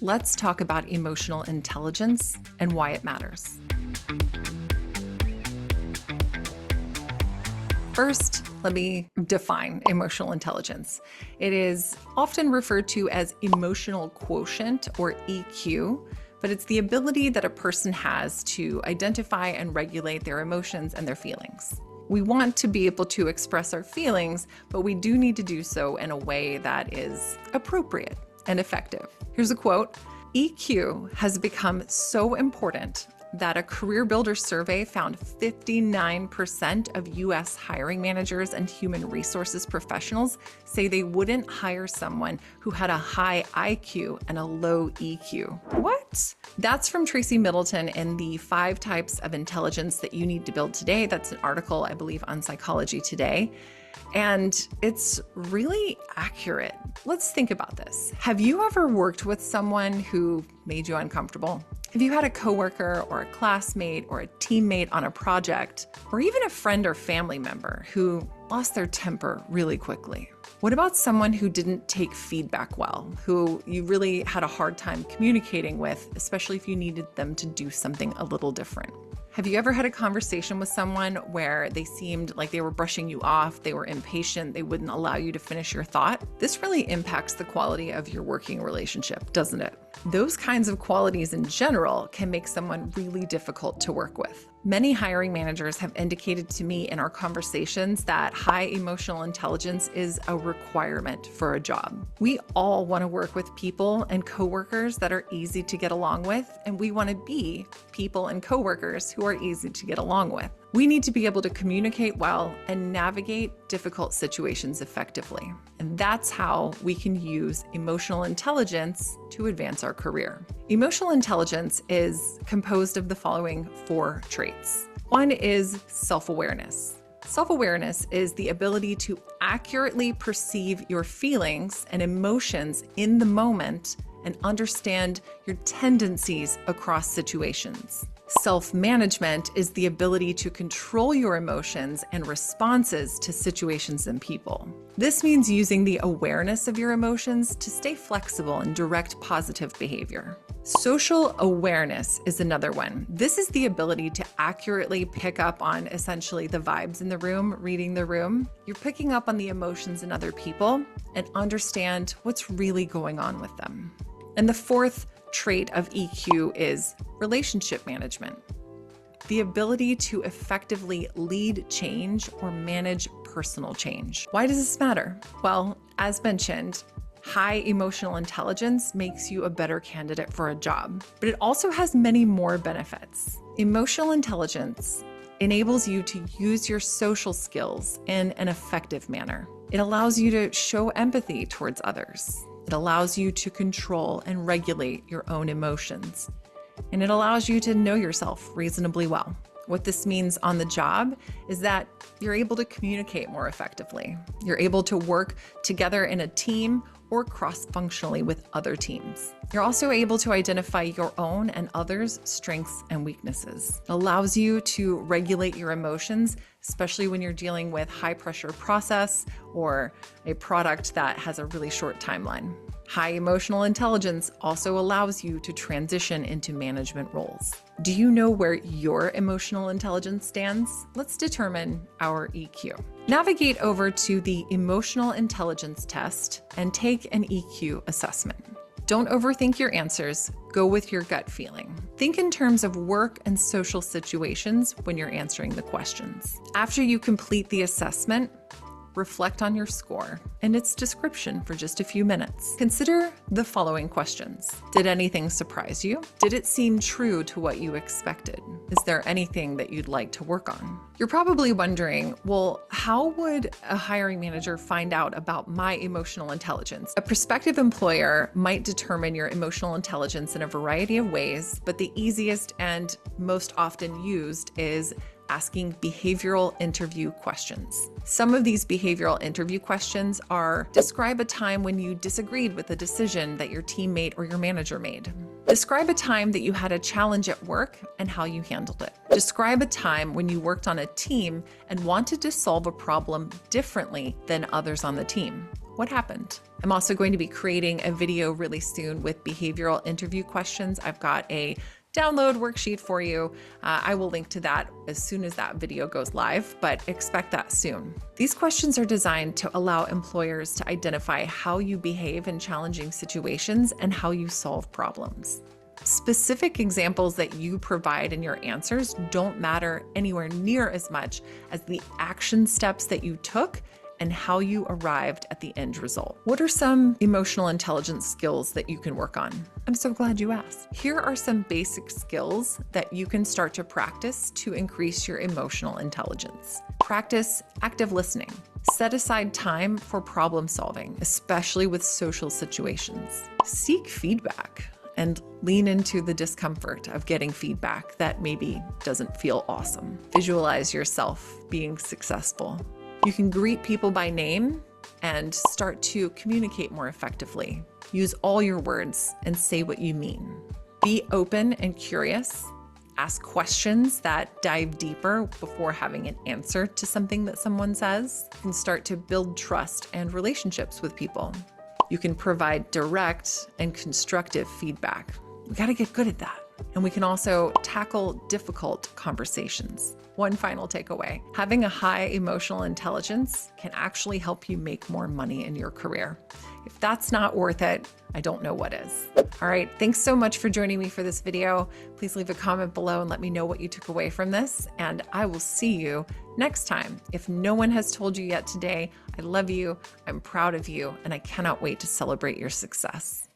let's talk about emotional intelligence and why it matters. First, let me define emotional intelligence. It is often referred to as emotional quotient or EQ, but it's the ability that a person has to identify and regulate their emotions and their feelings. We want to be able to express our feelings, but we do need to do so in a way that is appropriate and effective. Here's a quote: EQ has become so important that a CareerBuilder survey found 59% of US hiring managers and human resources professionals say they wouldn't hire someone who had a high IQ and a low EQ. What? That's from Tracy Middleton in the 5 Types of Intelligence That You Need to Build Today. That's an article, I believe, on Psychology Today. And it's really accurate. Let's think about this. Have you ever worked with someone who made you uncomfortable? Have you had a coworker or a classmate or a teammate on a project, or even a friend or family member who lost their temper really quickly? What about someone who didn't take feedback well, who you really had a hard time communicating with, especially if you needed them to do something a little different? Have you ever had a conversation with someone where they seemed like they were brushing you off, they were impatient, they wouldn't allow you to finish your thought? This really impacts the quality of your working relationship, doesn't it? Those kinds of qualities in general can make someone really difficult to work with. Many hiring managers have indicated to me in our conversations that high emotional intelligence is a requirement for a job. We all want to work with people and coworkers that are easy to get along with, and we want to be people and coworkers who are easy to get along with. We need to be able to communicate well and navigate difficult situations effectively. And that's how we can use emotional intelligence to advance our career. Emotional intelligence is composed of the following 4 traits. One is self-awareness. Self-awareness is the ability to accurately perceive your feelings and emotions in the moment and understand your tendencies across situations. Self-management is the ability to control your emotions and responses to situations and people. This means using the awareness of your emotions to stay flexible and direct positive behavior. Social awareness is another one. This is the ability to accurately pick up on essentially the vibes in the room, reading the room. You're picking up on the emotions in other people and understand what's really going on with them. And the 4th trait of EQ is relationship management, the ability to effectively lead change or manage personal change. Why does this matter? Well, as mentioned, high emotional intelligence makes you a better candidate for a job, but it also has many more benefits. Emotional intelligence enables you to use your social skills in an effective manner. It allows you to show empathy towards others. It allows you to control and regulate your own emotions, and it allows you to know yourself reasonably well. What this means on the job is that you're able to communicate more effectively. You're able to work together in a team or cross-functionally with other teams. You're also able to identify your own and others' strengths and weaknesses. It allows you to regulate your emotions, especially when you're dealing with high-pressure process or a product that has a really short timeline. High emotional intelligence also allows you to transition into management roles. Do you know where your emotional intelligence stands? Let's determine our EQ. Navigate over to the emotional intelligence test and take an EQ assessment. Don't overthink your answers. Go with your gut feeling. Think in terms of work and social situations when you're answering the questions. After you complete the assessment, reflect on your score and its description for just a few minutes. Consider the following questions. Did anything surprise you? Did it seem true to what you expected? Is there anything that you'd like to work on? You're probably wondering, well, how would a hiring manager find out about my emotional intelligence? A prospective employer might determine your emotional intelligence in a variety of ways, but the easiest and most often used is asking behavioral interview questions. Some of these behavioral interview questions are: describe a time when you disagreed with a decision that your teammate or your manager made. Describe a time that you had a challenge at work and how you handled it. Describe a time when you worked on a team and wanted to solve a problem differently than others on the team. What happened? I'm also going to be creating a video really soon with behavioral interview questions. I've got a download worksheet for you. I will link to that as soon as that video goes live, but expect that soon. These questions are designed to allow employers to identify how you behave in challenging situations and how you solve problems. Specific examples that you provide in your answers don't matter anywhere near as much as the action steps that you took and how you arrived at the end result. What are some emotional intelligence skills that you can work on? I'm so glad you asked. Here are some basic skills that you can start to practice to increase your emotional intelligence. Practice active listening. Set aside time for problem solving, especially with social situations. Seek feedback and lean into the discomfort of getting feedback that maybe doesn't feel awesome. Visualize yourself being successful. You can greet people by name and start to communicate more effectively. Use all your words and say what you mean. Be open and curious. Ask questions that dive deeper before having an answer to something that someone says. You can start to build trust and relationships with people. You can provide direct and constructive feedback. We got to get good at that. And we can also tackle difficult conversations. One final takeaway: having a high emotional intelligence can actually help you make more money in your career. If that's not worth it, I don't know what is. All right, thanks so much for joining me for this video. Please leave a comment below and let me know what you took away from this, and I will see you next time. If no one has told you yet today, I love you, I'm proud of you, and I cannot wait to celebrate your success.